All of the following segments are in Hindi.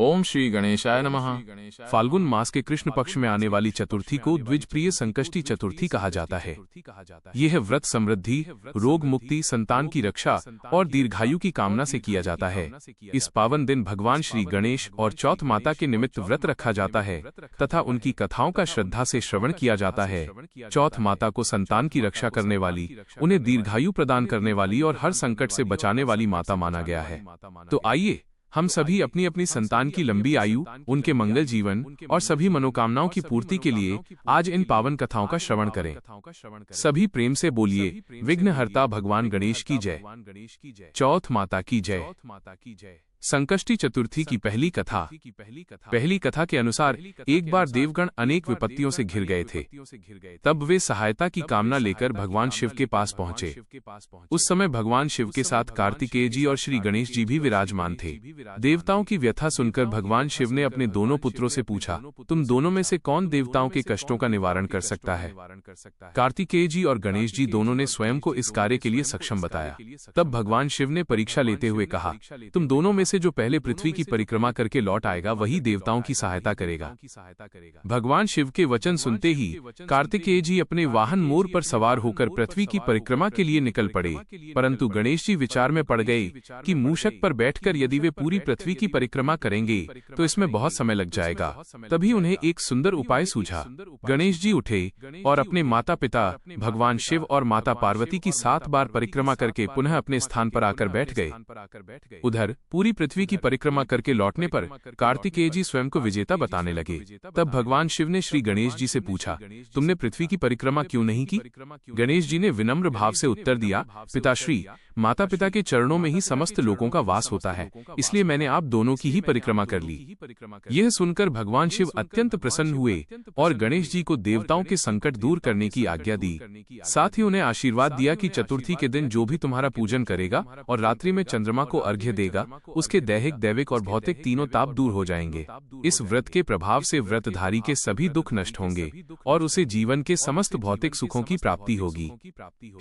ओम श्री गणेशाय नमः। फाल्गुन मास के कृष्ण पक्ष में आने वाली चतुर्थी को द्विजप्रिय संकष्टी चतुर्थी कहा जाता है। यह व्रत समृद्धि, रोग मुक्ति, संतान की रक्षा और दीर्घायु की कामना से किया जाता है। इस पावन दिन भगवान श्री गणेश और चौथ माता के निमित्त व्रत रखा जाता है तथा उनकी कथाओं का श्रद्धा से श्रवण किया जाता है। चौथ माता को संतान की रक्षा करने वाली, उन्हें दीर्घायु प्रदान करने वाली और हर संकट से बचाने वाली माता माना गया है। तो आइए हम सभी अपनी अपनी संतान की लंबी आयु, उनके मंगल जीवन और सभी मनोकामनाओं की पूर्ति के लिए आज इन पावन कथाओं का श्रवण करें। सभी प्रेम से बोलिए, विघ्नहर्ता भगवान गणेश की जय, चौथ माता की जय। संकष्टी चतुर्थी की पहली कथा के अनुसार एक बार देवगण अनेक विपत्तियों से घिर गए थे। तब वे सहायता की कामना लेकर भगवान शिव के पास पहुंचे। उस समय भगवान शिव के साथ कार्तिकेय जी और श्री गणेश जी भी विराजमान थे। देवताओं की व्यथा सुनकर भगवान शिव ने अपने दोनों पुत्रों से पूछा, तुम दोनों में से कौन देवताओं के कष्टों का निवारण कर सकता है? कार्तिकेय जी और गणेश जी दोनों ने स्वयं को इस कार्य के लिए सक्षम बताया। तब भगवान शिव ने परीक्षा लेते हुए कहा, तुम दोनों में से जो पहले पृथ्वी की परिक्रमा करके लौट आएगा वही देवताओं की सहायता करेगा। भगवान शिव के वचन सुनते ही कार्तिकेय जी अपने वाहन मोर पर सवार होकर पृथ्वी की परिक्रमा के लिए निकल पड़े, परंतु गणेश जी विचार में पड़ गए कि मूषक पर बैठकर यदि वे पूरी पृथ्वी की परिक्रमा करेंगे तो इसमें बहुत समय लग जाएगा। तभी उन्हें एक सुंदर उपाय सूझा। गणेश जी उठे और अपने माता पिता भगवान शिव और माता पार्वती की 7 बार परिक्रमा करके पुनः अपने स्थान पर आकर बैठ गए। उधर पूरी पृथ्वी की परिक्रमा करके लौटने पर कार्तिकेय जी स्वयं को विजेता बताने लगे। तब भगवान शिव ने श्री गणेश जी से पूछा, तुमने पृथ्वी की परिक्रमा क्यों नहीं की? गणेश जी ने विनम्र भाव से उत्तर दिया, पिताश्री, माता पिता के चरणों में ही समस्त लोगों का वास होता है, इसलिए मैंने आप दोनों की ही परिक्रमा कर ली। यह सुनकर भगवान शिव अत्यंत प्रसन्न हुए और गणेश जी को देवताओं के संकट दूर करने की आज्ञा दी। साथ ही उन्हें आशीर्वाद दिया कि चतुर्थी के दिन जो भी तुम्हारा पूजन करेगा और रात्रि में चंद्रमा को अर्घ्य देगा, उसके दैहिक, दैविक और भौतिक तीनों ताप दूर हो जाएंगे। इस व्रत के प्रभाव से व्रतधारी के सभी दुख नष्ट होंगे और उसे जीवन के समस्त भौतिक सुखों की प्राप्ति होगी।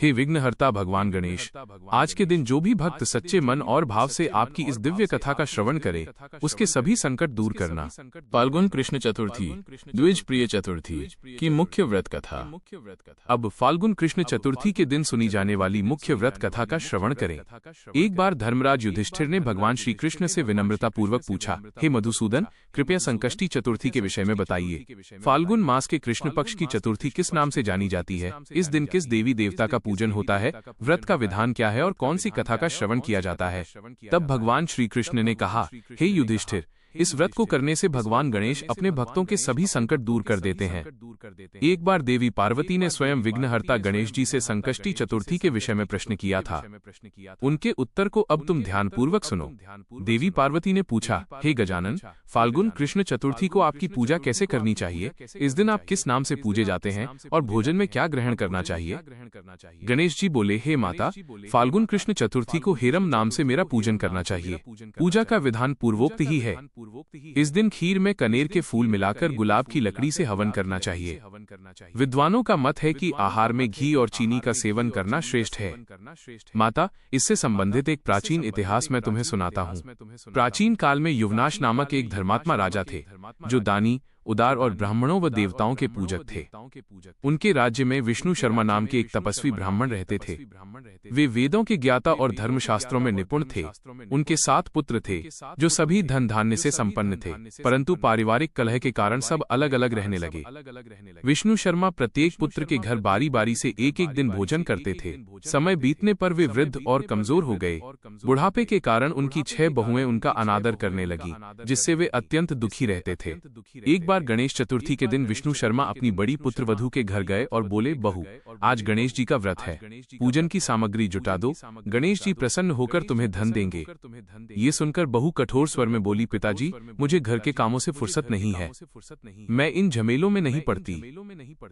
हे विघ्नहर्ता भगवान गणेश, आज के दिन जो भी भक्त सच्चे मन और भाव से आपकी इस दिव्य कथा का श्रवण करे, उसके सभी संकट दूर करना। फाल्गुन कृष्ण चतुर्थी, द्विजप्रिय चतुर्थी की मुख्य व्रत कथा। अब फाल्गुन कृष्ण चतुर्थी के दिन सुनी जाने वाली मुख्य व्रत कथा का श्रवण करें। एक बार धर्मराज युधिष्ठिर ने भगवान श्री कृष्ण से विनम्रता पूर्वक पूछा, हे मधुसूदन, कृपया संकष्टी चतुर्थी के विषय में बताइए। फाल्गुन मास के कृष्ण पक्ष की चतुर्थी किस नाम से जानी जाती है? इस दिन किस देवी देवता का पूजन होता है? व्रत का विधान क्या है और कौन सी कथा का श्रवण किया जाता है? तब भगवान श्री कृष्ण ने कहा, हे युधिष्ठिर, इस व्रत को करने से भगवान गणेश अपने भक्तों के सभी संकट दूर कर देते हैं। एक बार देवी पार्वती ने स्वयं विघ्नहर्ता गणेश जी से संकष्टी चतुर्थी के विषय में प्रश्न किया था। उनके उत्तर को अब तुम ध्यानपूर्वक सुनो। देवी पार्वती ने पूछा, हे गजानन, फाल्गुन कृष्ण चतुर्थी को आपकी पूजा कैसे करनी चाहिए? इस दिन आप किस नाम से पूजे जाते हैं और भोजन में क्या ग्रहण करना चाहिए? गणेश जी बोले, हे माता, फाल्गुन कृष्ण चतुर्थी को हेरम नाम से मेरा पूजन करना चाहिए। पूजा का विधान पूर्वोक्त ही है। इस दिन खीर में कनेर के फूल मिलाकर गुलाब की लकड़ी से हवन करना चाहिए। विद्वानों का मत है कि आहार में घी और चीनी का सेवन करना श्रेष्ठ है। माता, इससे संबंधित एक प्राचीन इतिहास मैं तुम्हें सुनाता हूँ। प्राचीन काल में युवनाश नामक एक धर्मात्मा राजा थे, जो दानी, उदार और ब्राह्मणों व देवताओं के पूजक थे। उनके राज्य में विष्णु शर्मा नाम के एक तपस्वी ब्राह्मण रहते थे। वे वेदों के ज्ञाता और धर्मशास्त्रों में निपुण थे। उनके 7 पुत्र थे, जो सभी धन धान्य से संपन्न थे, परंतु पारिवारिक कलह के कारण सब अलग अलग रहने लगे। विष्णु शर्मा प्रत्येक पुत्र के घर बारी बारी से एक एक दिन भोजन करते थे। समय बीतने पर वे वृद्ध और कमजोर हो गए। बुढ़ापे के कारण उनकी 6 बहुएं उनका अनादर करने लगी, जिससे वे अत्यंत दुखी रहते थे। एक बार गणेश चतुर्थी के दिन विष्णु शर्मा अपनी बड़ी पुत्रवधू के घर गए और बोले, बहू, आज गणेश जी का व्रत है, पूजन की सामग्री जुटा दो, गणेश जी प्रसन्न होकर तुम्हें धन देंगे। ये सुनकर बहू कठोर स्वर में बोली, पिताजी, मुझे घर के कामों से फुर्सत नहीं है, मैं इन झमेलों में नहीं पड़ती,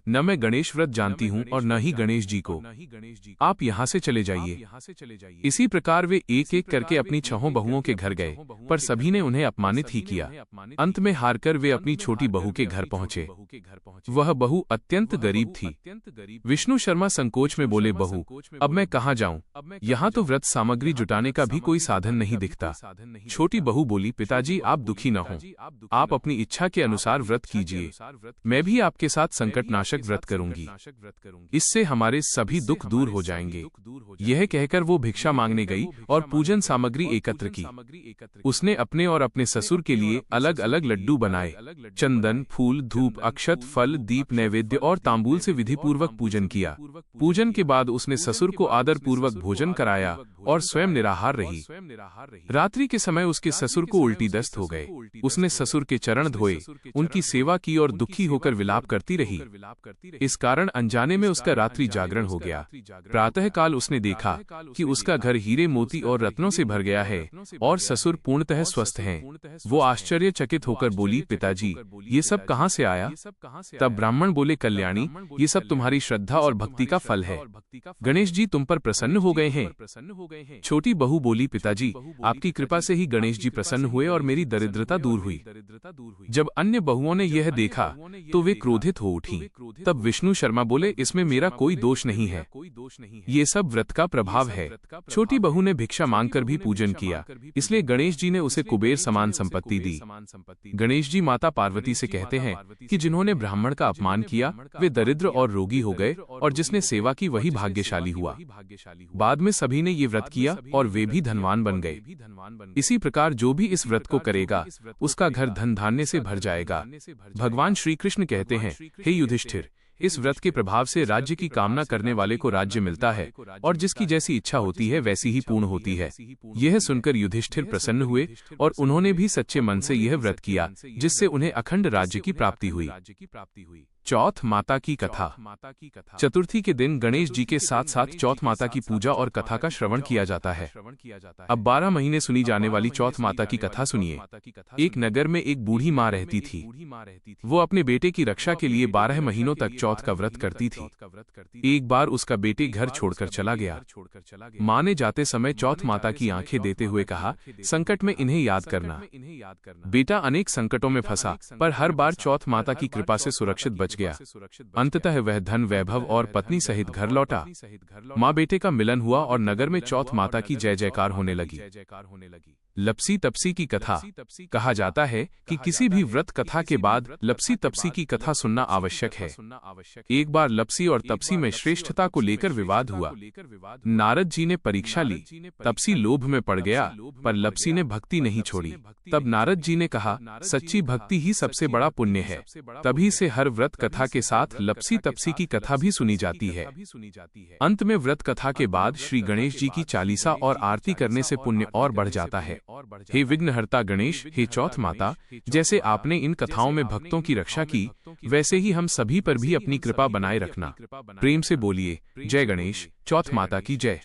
न मैं गणेश व्रत जानती हूँ और न ही गणेश जी को, आप यहाँ से चले जाइए। इसी प्रकार वे एक एक करके अपनी 6 बहुओं के घर गए, पर सभी ने उन्हें अपमानित ही किया। अंत में हारकर वे अपनी छोटी बहू के घर पहुंचे। वह बहू अत्यंत गरीब थी। विष्णु शर्मा संकोच में बोले, बहू, अब मैं कहाँ जाऊं? यहाँ तो व्रत सामग्री जुटाने का भी कोई साधन नहीं दिखता। छोटी बहू बोली, पिताजी आप दुखी न हों, आप अपनी इच्छा के अनुसार व्रत कीजिए, मैं भी आपके साथ संकटनाशक व्रत करूंगी, इससे हमारे सभी दुख दूर हो जाएंगे। यह कहकर वो भिक्षा मांगने गई और पूजन सामग्री एकत्र की। उसने अपने और अपने ससुर के लिए अलग अलग लड्डू बनाए। चंदन, फूल, धूप, अक्षत, फल, दीप, नैवेद्य और तांबूल से विधि पूर्वक पूजन किया। पूजन के बाद उसने ससुर को आदर पूर्वक भोजन कराया और स्वयं निराहार रही। रात्रि के समय उसके ससुर को उल्टी दस्त हो गए। उसने ससुर के चरण धोए, उनकी सेवा की और दुखी होकर विलाप करती रही। इस कारण अनजाने में उसका रात्रि जागरण हो गया। प्रातःकाल उसने देखा कि उसका घर हीरे, मोती और रत्नों से भर गया है और ससुर पूर्णतः स्वस्थ हैं। वो आश्चर्यचकित होकर बोली, पिताजी ये सब कहाँ से आया? तब ब्राह्मण बोले, कल्याणी, ये सब तुम्हारी श्रद्धा और भक्ति का फल है। गणेश जी तुम पर प्रसन्न हो गए हैं। छोटी बहू बोली, पिताजी आपकी कृपा से ही गणेश जी प्रसन्न हुए और मेरी दरिद्रता दूर हुई। जब अन्य बहुओं ने यह देखा तो वे क्रोधित हो उठी। तब विष्णु शर्मा बोले, इसमें मेरा कोई दोष नहीं है, ये सब व्रत का प्रभाव है। छोटी बहू ने भिक्षा मांगकर भी पूजन किया, इसलिए गणेश जी ने उसे कुबेर समान संपत्ति दी। गणेश जी माता पार्वती से कहते हैं कि जिन्होंने ब्राह्मण का अपमान किया वे दरिद्र और रोगी हो गए और जिसने सेवा की वही भाग्यशाली हुआ। बाद में सभी ने ये व्रत किया और वे भी धनवान बन गए। इसी प्रकार जो भी इस व्रत को करेगा उसका घर धन धान्य से भर जाएगा। भगवान श्री कृष्ण कहते हैं, हे युधिष्ठिर, इस व्रत के प्रभाव से राज्य की कामना करने वाले को राज्य मिलता है और जिसकी जैसी इच्छा होती है वैसी ही पूर्ण होती है। यह सुनकर युधिष्ठिर प्रसन्न हुए और उन्होंने भी सच्चे मन से यह व्रत किया, जिससे उन्हें अखंड राज्य की प्राप्ति हुई। चौथ माता की कथा। चतुर्थी के दिन गणेश जी के साथ साथ चौथ माता की पूजा और कथा का श्रवण किया जाता है। अब 12 महीने सुनी जाने वाली चौथ माता की कथा सुनिए। एक नगर में एक बूढ़ी माँ रहती थी। वो अपने बेटे की रक्षा के लिए 12 महीनों तक चौथ का व्रत करती थी। एक बार उसका बेटे घर छोड़कर चला गया। माँ ने जाते समय चौथ माता की आंखें देते हुए कहा, संकट में इन्हें याद करना। बेटा अनेक संकटों में फंसा पर हर बार चौथ माता की कृपा से सुरक्षित बच गया। अंततः वह धन, वैभव और पत्नी सहित घर लौटा। माँ बेटे का मिलन हुआ और नगर में चौथ माता की जय जयकार होने लगी। लपसी तपसी की कथा। कहा जाता है कि किसी भी व्रत कथा के बाद लपसी तपसी की कथा सुनना आवश्यक है। एक बार लपसी और तपसी में श्रेष्ठता को लेकर विवाद हुआ। नारद जी ने परीक्षा ली। तपसी लोभ में पड़ गया पर लपसी ने भक्ति नहीं छोड़ी। तब नारद जी ने कहा, सच्ची भक्ति ही सबसे बड़ा पुण्य है। तभी से हर व्रत कथा के साथ लपसी तपसी की कथा भी सुनी जाती है। अंत में व्रत कथा के बाद श्री गणेश जी की चालीसा और आरती करने से पुण्य और बढ़ जाता है। हे विघ्नहर्ता गणेश, हे चौथ माता, जैसे आपने इन कथाओं में भक्तों की रक्षा की, वैसे ही हम सभी पर भी अपनी कृपा बनाए रखना। प्रेम से बोलिए, जय गणेश, चौथ माता की जय।